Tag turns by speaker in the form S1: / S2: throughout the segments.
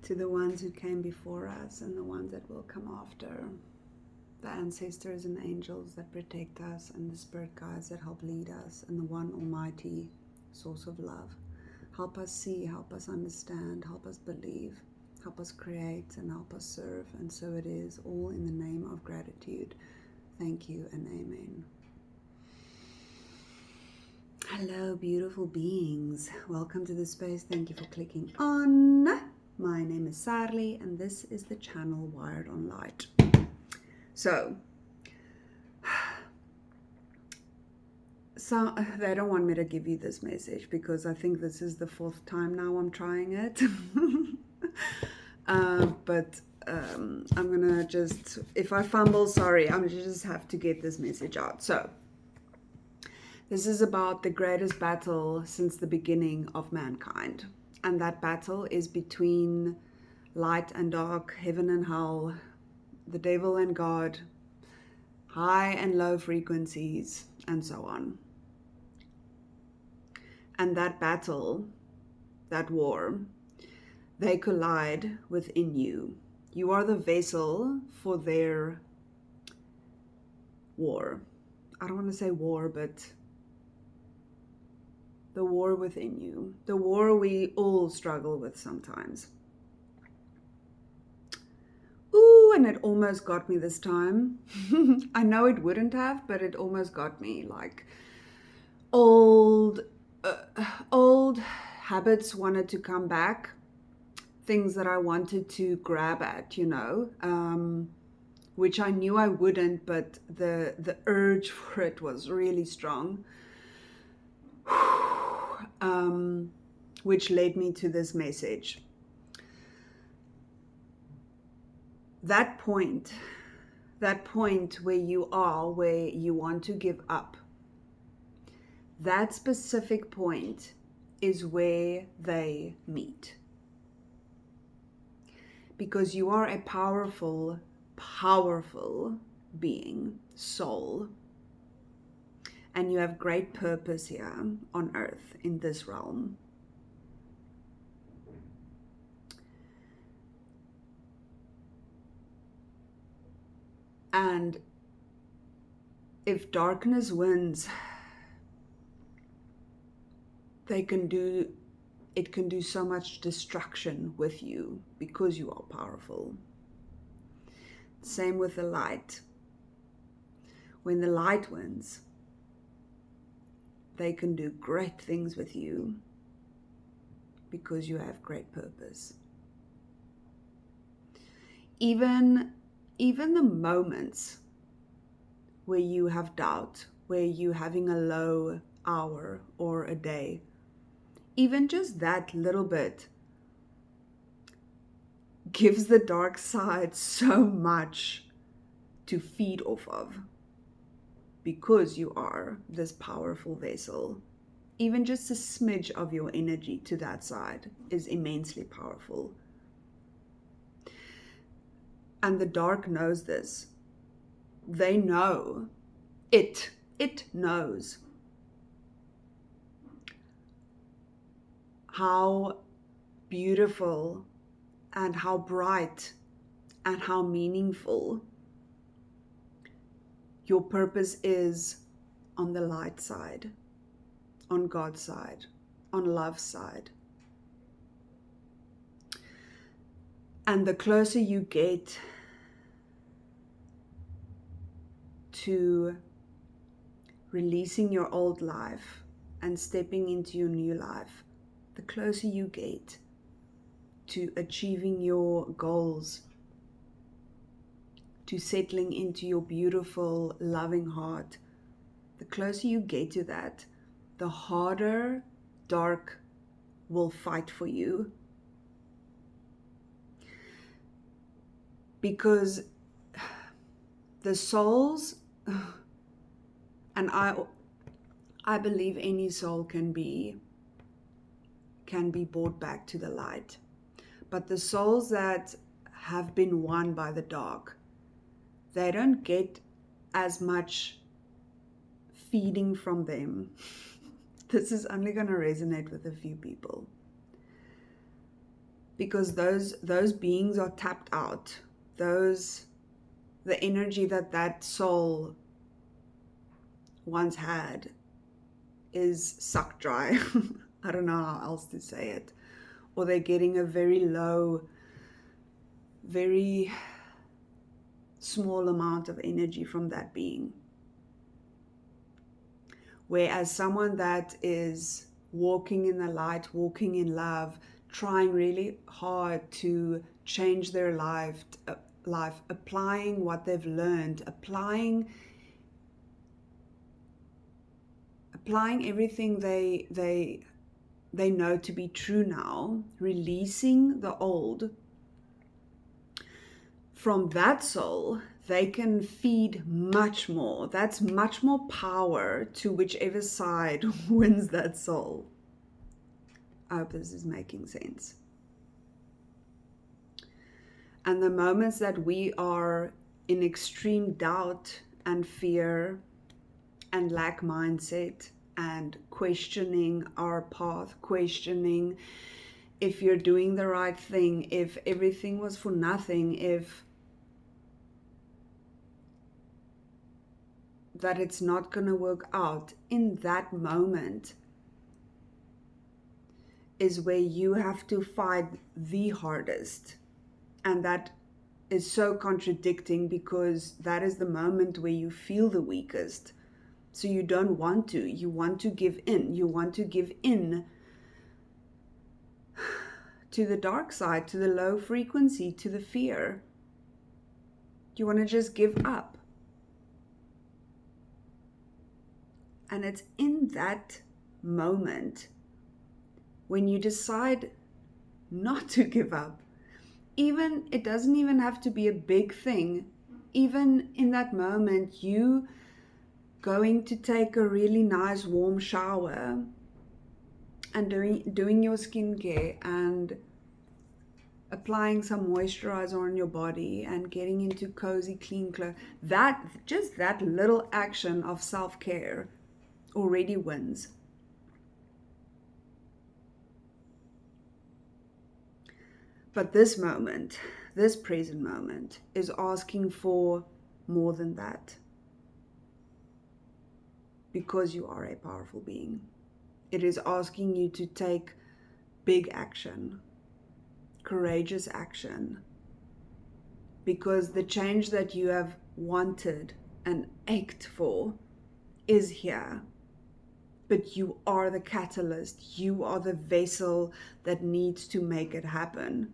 S1: to the ones who came before us and the ones that will come after, the ancestors and angels that protect us, and the spirit guides that help lead us, and the one almighty source of love. Help us see, help us understand, help us believe, help us create, and help us serve. And so it is, all in the name of gratitude. Thank you and amen. Hello, beautiful beings. Welcome to the space. Thank you for clicking on. My name is Sarlee, and this is the channel Wired on Light. So they don't want me to give you this message because I think this is the 4th time now I'm trying it. But I'm gonna just, if I fumble, sorry, I'm just have to get this message out. So this is about the greatest battle since the beginning of mankind. And that battle is between light and dark, heaven and hell, the devil and God, high and low frequencies, and so on. And that battle, that war, they collide within you. You are the vessel for their war. I don't want to say war, but the war within you. The war we all struggle with sometimes. Ooh, and it almost got me this time. I know it wouldn't have, but it almost got me. Like old habits wanted to come back. Things that I wanted to grab at, which I knew I wouldn't, but the urge for it was really strong. Which led me to this message. That point where you are, where you want to give up, that specific point is where they meet. Because you are a powerful, powerful being, soul. And you have great purpose here on earth, in this realm. And if darkness wins, it can do so much destruction with you because you are powerful. Same with the light. When the light wins, they can do great things with you because you have great purpose. Even the moments where you have doubt, where you're having a low hour or a day, even just that little bit gives the dark side so much to feed off of. Because you are this powerful vessel, even just a smidge of your energy to that side is immensely powerful. And the dark knows this. They know. It knows how beautiful and how bright and how meaningful your purpose is on the light side, on God's side, on love's side. And the closer you get to releasing your old life and stepping into your new life, the closer you get to achieving your goals, to settling into your beautiful, loving heart, the closer you get to that, the harder dark will fight for you. Because the souls, and I believe any soul can be brought back to the light. But the souls that have been won by the dark, they don't get as much feeding from them. This is only going to resonate with a few people. because those beings are tapped out. The energy that soul once had is sucked dry. I don't know how else to say it. Or they're getting a very low, very small amount of energy from that being. Whereas someone that is walking in the light, walking in love, trying really hard to change their life, applying what they've learned, applying everything they know to be true now, releasing the old, from that soul, they can feed much more. That's much more power to whichever side wins that soul. I hope this is making sense. And the moments that we are in extreme doubt and fear and lack mindset and questioning our path, questioning if you're doing the right thing, if everything was for nothing, if that it's not going to work out, in that moment is where you have to fight the hardest. And that is so contradicting, because that is the moment where you feel the weakest. So you don't want to. You want to give in. You want to give in to the dark side, to the low frequency, to the fear. You want to just give up. And it's in that moment when you decide not to give up. Even, it doesn't even have to be a big thing. Even in that moment, you going to take a really nice warm shower and doing your skincare and applying some moisturizer on your body and getting into cozy, clean clothes. Just that little action of self-care already wins. But this moment, this present moment, is asking for more than that. Because you are a powerful being. It is asking you to take big action, courageous action. Because the change that you have wanted and ached for is here. But you are the catalyst. You are the vessel that needs to make it happen.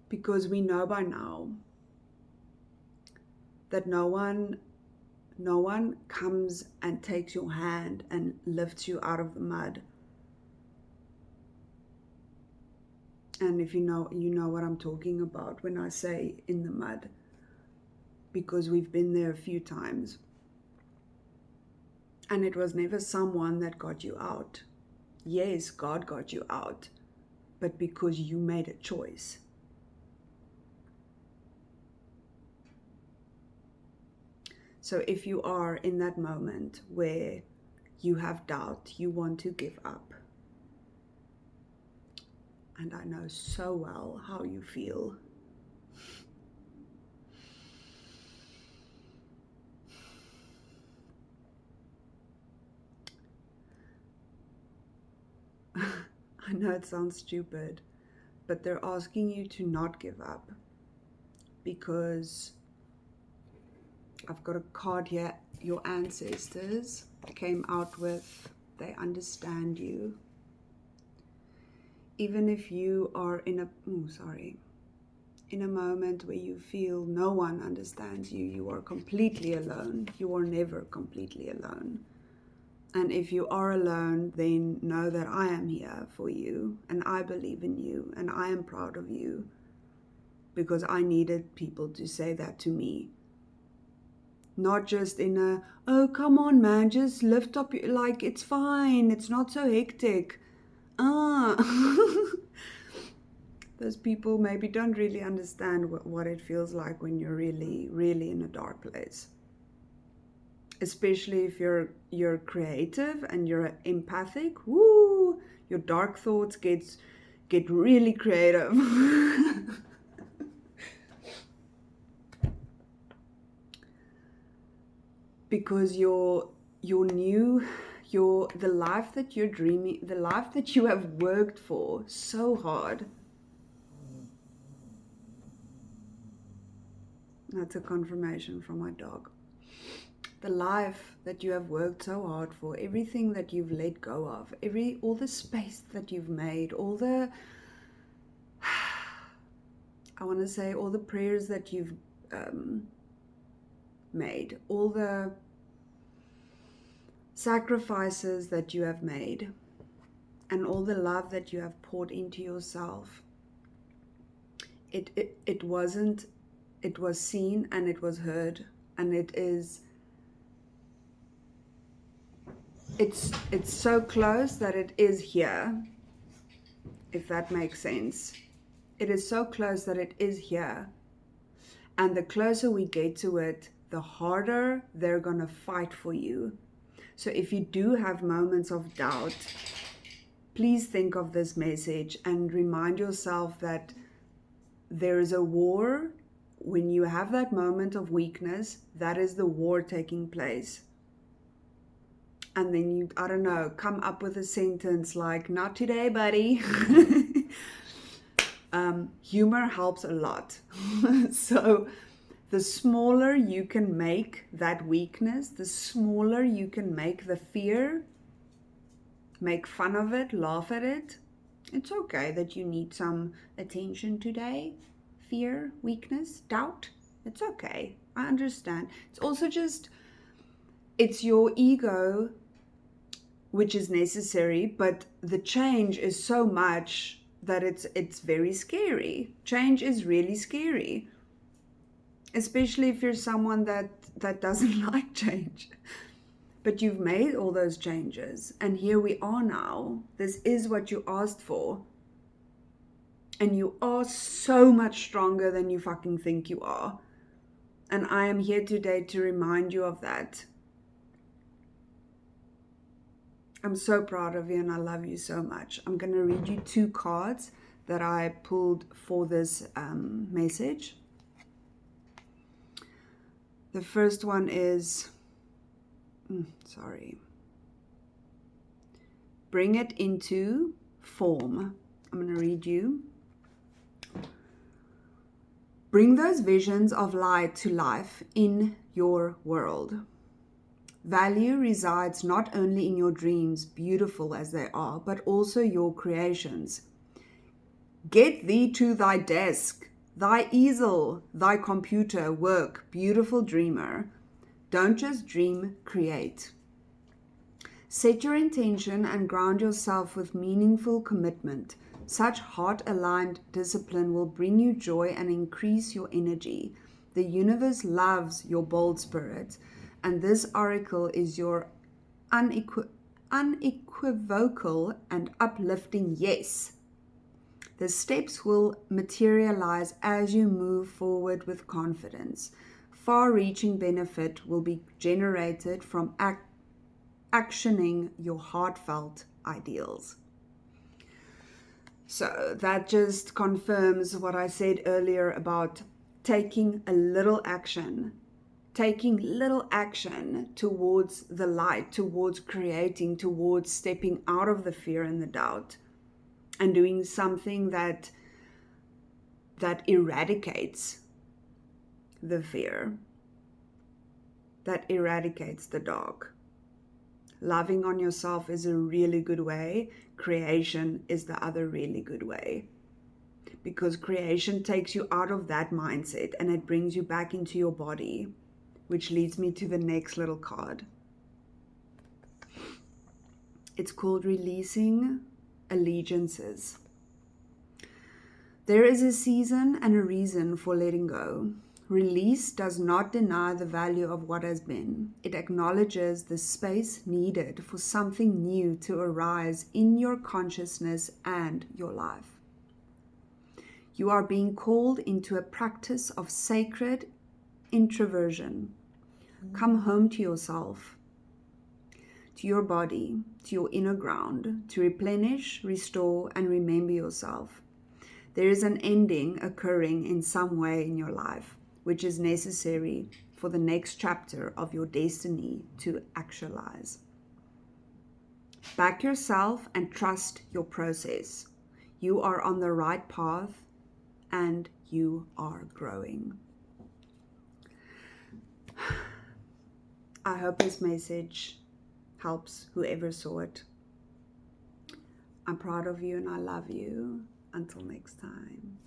S1: Because we know by now that no one comes and takes your hand and lifts you out of the mud. And if you know what I'm talking about when I say in the mud, because we've been there a few times. And it was never someone that got you out. Yes, God got you out, but because you made a choice. So if you are in that moment where you have doubt, you want to give up, and I know so well how you feel. I know it sounds stupid, but they're asking you to not give up, because I've got a card here. Your ancestors came out with, they understand you. Even if you are in a moment where you feel no one understands you, you are completely alone. You are never completely alone. And if you are alone, then know that I am here for you, and I believe in you, and I am proud of you, because I needed people to say that to me. Not just in a, oh, come on, man, just lift up, like, it's fine, it's not so hectic. Those people maybe don't really understand what it feels like when you're really, really in a dark place. Especially if you're creative and you're empathic. Woo! Your dark thoughts get really creative. Because the life that you're dreaming, the life that you have worked for so hard. That's a confirmation from my dog. The life that you have worked so hard for, everything that you've let go of, all the space that you've made, all the I want to say all the prayers that you've made, all the sacrifices that you have made, and all the love that you have poured into yourself. It was seen and it was heard, and it's so close that it is here, if that makes sense. It is so close that it is here, and the closer we get to it, the harder they're gonna fight for you. So if you do have moments of doubt, please think of this message and remind yourself that there is a war. When you have that moment of weakness, that is the war taking place. And then you, I don't know, come up with a sentence like, "Not today, buddy." Humor helps a lot. So the smaller you can make that weakness, the smaller you can make the fear, make fun of it, laugh at it. It's okay that you need some attention today. Fear, weakness, doubt. It's okay. I understand. It's also just, it's your ego, which is necessary, but the change is so much that it's very scary. Change is really scary, especially if you're someone that doesn't like change. But you've made all those changes, and here we are now. This is what you asked for. And you are so much stronger than you fucking think you are. And I am here today to remind you of that. I'm so proud of you and I love you so much. I'm going to read you 2 cards that I pulled for this message. The first one is, bring it into form. I'm going to read you. Bring those visions of light to life in your world. Value resides not only in your dreams, beautiful as they are, but also your creations. Get thee to thy desk, thy easel, thy computer, work, beautiful dreamer. Don't just dream, create. Set your intention and ground yourself with meaningful commitment. Such heart-aligned discipline will bring you joy and increase your energy. The universe loves your bold spirit, and this oracle is your unequivocal and uplifting yes. The steps will materialize as you move forward with confidence. Far-reaching benefit will be generated from actioning your heartfelt ideals. So that just confirms what I said earlier about taking a little action towards the light, towards creating, towards stepping out of the fear and the doubt, and doing something that eradicates the fear, that eradicates the dark. Loving on yourself is a really good way. Creation is the other really good way. Because creation takes you out of that mindset and it brings you back into your body, which leads me to the next little card. It's called Releasing Allegiances. There is a season and a reason for letting go. Release does not deny the value of what has been. It acknowledges the space needed for something new to arise in your consciousness and your life. You are being called into a practice of sacred introversion. Come home to yourself. to your body, to your inner ground, to replenish, restore, and remember yourself. There is an ending occurring in some way in your life, which is necessary for the next chapter of your destiny to actualize. Back yourself and trust your process. You are on the right path and you are growing. I hope this message helps whoever saw it. I'm proud of you and I love you. Until next time.